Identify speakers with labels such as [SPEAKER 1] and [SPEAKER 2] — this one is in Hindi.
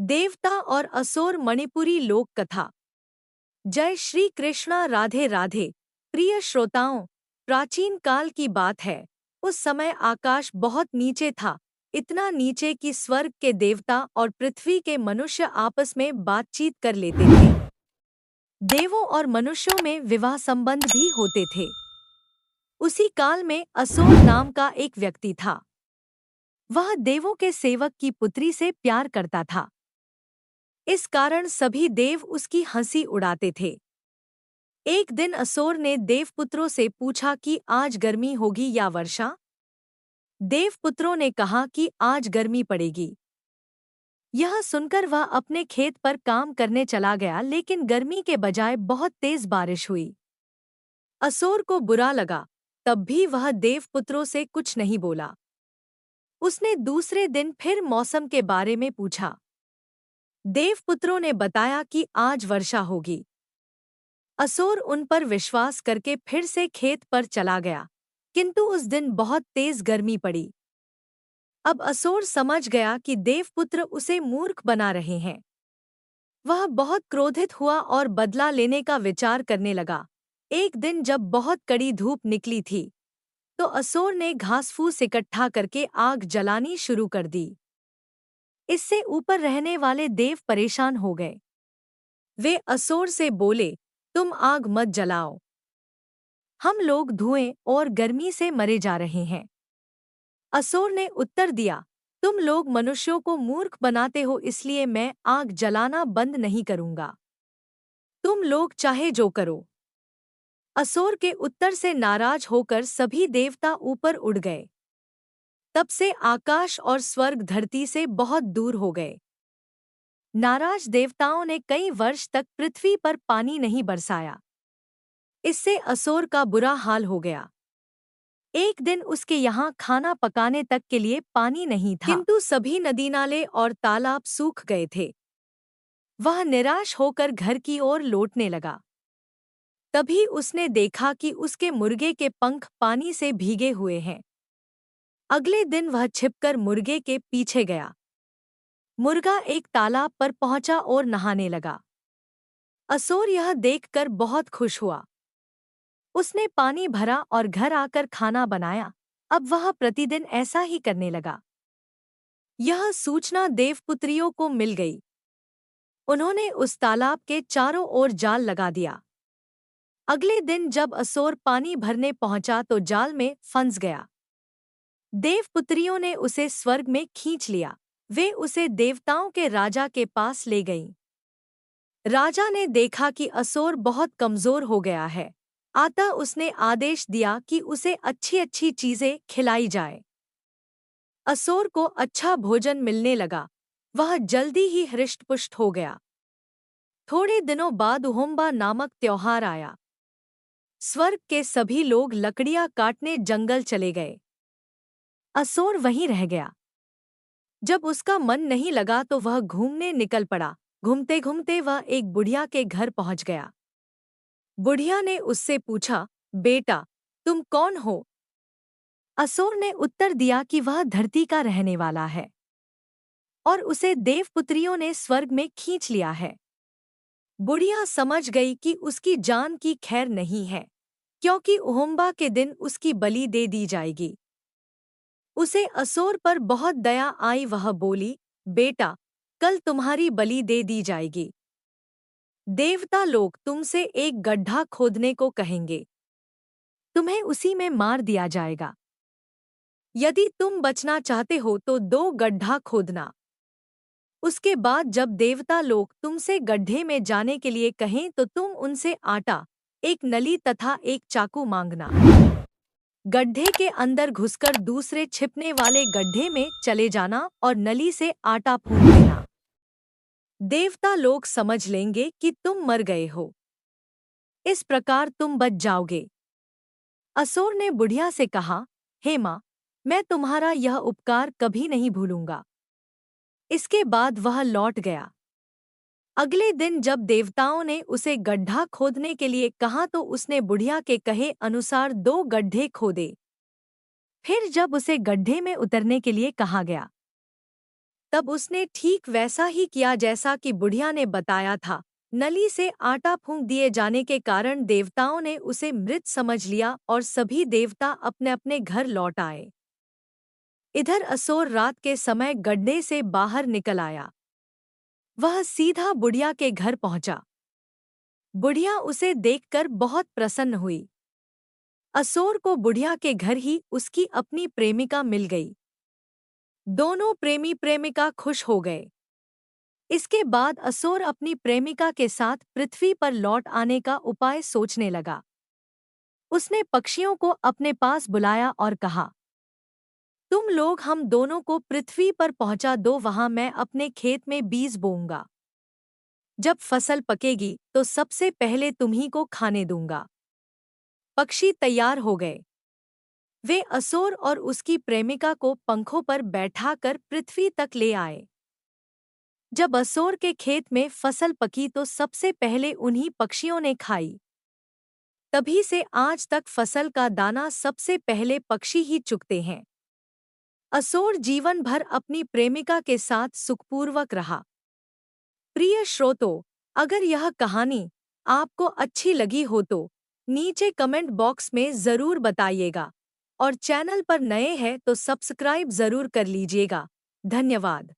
[SPEAKER 1] देवता और असुर मणिपुरी लोक कथा। जय श्री कृष्णा। राधे राधे। प्रिय श्रोताओं, प्राचीन काल की बात है। उस समय आकाश बहुत नीचे था, इतना नीचे कि स्वर्ग के देवता और पृथ्वी के मनुष्य आपस में बातचीत कर लेते थे। देवों और मनुष्यों में विवाह संबंध भी होते थे। उसी काल में असुर नाम का एक व्यक्ति था। वह देवों के सेवक की पुत्री से प्यार करता था। इस कारण सभी देव उसकी हंसी उड़ाते थे। एक दिन असुर ने देवपुत्रों से पूछा कि आज गर्मी होगी या वर्षा। देवपुत्रों ने कहा कि आज गर्मी पड़ेगी। यह सुनकर वह अपने खेत पर काम करने चला गया, लेकिन गर्मी के बजाय बहुत तेज बारिश हुई। असुर को बुरा लगा, तब भी वह देवपुत्रों से कुछ नहीं बोला। उसने दूसरे दिन फिर मौसम के बारे में पूछा। देवपुत्रों ने बताया कि आज वर्षा होगी। असुर उन पर विश्वास करके फिर से खेत पर चला गया, किंतु उस दिन बहुत तेज गर्मी पड़ी। अब असुर समझ गया कि देवपुत्र उसे मूर्ख बना रहे हैं। वह बहुत क्रोधित हुआ और बदला लेने का विचार करने लगा। एक दिन जब बहुत कड़ी धूप निकली थी, तो असुर ने घास-फूस इकट्ठा करके आग जलानी शुरू कर दी। इससे ऊपर रहने वाले देव परेशान हो गए। वे असुर से बोले, तुम आग मत जलाओ, हम लोग धुएं और गर्मी से मरे जा रहे हैं। असुर ने उत्तर दिया, तुम लोग मनुष्यों को मूर्ख बनाते हो, इसलिए मैं आग जलाना बंद नहीं करूंगा। तुम लोग चाहे जो करो। असुर के उत्तर से नाराज होकर सभी देवता ऊपर उड़ गए। तब से आकाश और स्वर्ग धरती से बहुत दूर हो गए। नाराज देवताओं ने कई वर्ष तक पृथ्वी पर पानी नहीं बरसाया। इससे असुर का बुरा हाल हो गया। एक दिन उसके यहाँ खाना पकाने तक के लिए पानी नहीं था, किंतु सभी नदी नाले और तालाब सूख गए थे। वह निराश होकर घर की ओर लौटने लगा। तभी उसने देखा कि उसके मुर्गे के पंख पानी से भीगे हुए हैं। अगले दिन वह छिपकर मुर्गे के पीछे गया। मुर्गा एक तालाब पर पहुंचा और नहाने लगा। असुर यह देखकर बहुत खुश हुआ। उसने पानी भरा और घर आकर खाना बनाया। अब वह प्रतिदिन ऐसा ही करने लगा। यह सूचना देवपुत्रियों को मिल गई। उन्होंने उस तालाब के चारों ओर जाल लगा दिया। अगले दिन जब असुर पानी भरने पहुंचा तो जाल में फंस गया। देवपुत्रियों ने उसे स्वर्ग में खींच लिया। वे उसे देवताओं के राजा के पास ले गईं। राजा ने देखा कि असुर बहुत कमजोर हो गया है, अतः उसने आदेश दिया कि उसे अच्छी अच्छी चीजें खिलाई जाए। असुर को अच्छा भोजन मिलने लगा। वह जल्दी ही हृष्टपुष्ट हो गया। थोड़े दिनों बाद उहोम्बा नामक त्योहार आया। स्वर्ग के सभी लोग लकड़ियां काटने जंगल चले गए। असुर वहीं रह गया। जब उसका मन नहीं लगा तो वह घूमने निकल पड़ा। घूमते घूमते वह एक बुढ़िया के घर पहुंच गया। बुढ़िया ने उससे पूछा, बेटा, तुम कौन हो? असुर ने उत्तर दिया कि वह धरती का रहने वाला है और उसे देवपुत्रियों ने स्वर्ग में खींच लिया है। बुढ़िया समझ गई कि उसकी जान की खैर नहीं है, क्योंकि उहोम्बा के दिन उसकी बलि दे दी जाएगी। उसे असुर पर बहुत दया आई। वह बोली, बेटा, कल तुम्हारी बलि दे दी जाएगी। देवता लोग तुमसे एक गड्ढा खोदने को कहेंगे। तुम्हें उसी में मार दिया जाएगा। यदि तुम बचना चाहते हो तो 2 गड्ढा खोदना। उसके बाद जब देवता लोग तुमसे गड्ढे में जाने के लिए कहें तो तुम उनसे आटा, एक नली तथा एक चाकू मांगना। गड्ढे के अंदर घुसकर दूसरे छिपने वाले गड्ढे में चले जाना और नली से आटा फूंक देना। देवता लोग समझ लेंगे कि तुम मर गए हो। इस प्रकार तुम बच जाओगे। असुर ने बुढ़िया से कहा, हे माँ, मैं तुम्हारा यह उपकार कभी नहीं भूलूंगा। इसके बाद वह लौट गया। अगले दिन जब देवताओं ने उसे गड्ढा खोदने के लिए कहा तो उसने बुढ़िया के कहे अनुसार 2 गड्ढे खोदे। फिर जब उसे गड्ढे में उतरने के लिए कहा गया तब उसने ठीक वैसा ही किया जैसा कि बुढ़िया ने बताया था। नली से आटा फूंक दिए जाने के कारण देवताओं ने उसे मृत समझ लिया और सभी देवता अपने अपने घर लौट आए। इधर असुर रात के समय गड्ढे से बाहर निकल आया। वह सीधा बुढ़िया के घर पहुंचा। बुढ़िया उसे देखकर बहुत प्रसन्न हुई। असुर को बुढ़िया के घर ही उसकी अपनी प्रेमिका मिल गई। दोनों प्रेमी प्रेमिका खुश हो गए। इसके बाद असुर अपनी प्रेमिका के साथ पृथ्वी पर लौट आने का उपाय सोचने लगा। उसने पक्षियों को अपने पास बुलाया और कहा, तुम लोग हम दोनों को पृथ्वी पर पहुंचा दो, वहां मैं अपने खेत में बीज बोऊंगा। जब फसल पकेगी तो सबसे पहले तुम्ही को खाने दूंगा। पक्षी तैयार हो गए। वे असुर और उसकी प्रेमिका को पंखों पर बैठाकर पृथ्वी तक ले आए। जब असुर के खेत में फसल पकी तो सबसे पहले उन्हीं पक्षियों ने खाई। तभी से आज तक फसल का दाना सबसे पहले पक्षी ही चुगते हैं। असुर जीवन भर अपनी प्रेमिका के साथ सुखपूर्वक रहा। प्रिय श्रोतों, अगर यह कहानी आपको अच्छी लगी हो तो नीचे कमेंट बॉक्स में ज़रूर बताइएगा और चैनल पर नए हैं तो सब्सक्राइब ज़रूर कर लीजिएगा। धन्यवाद।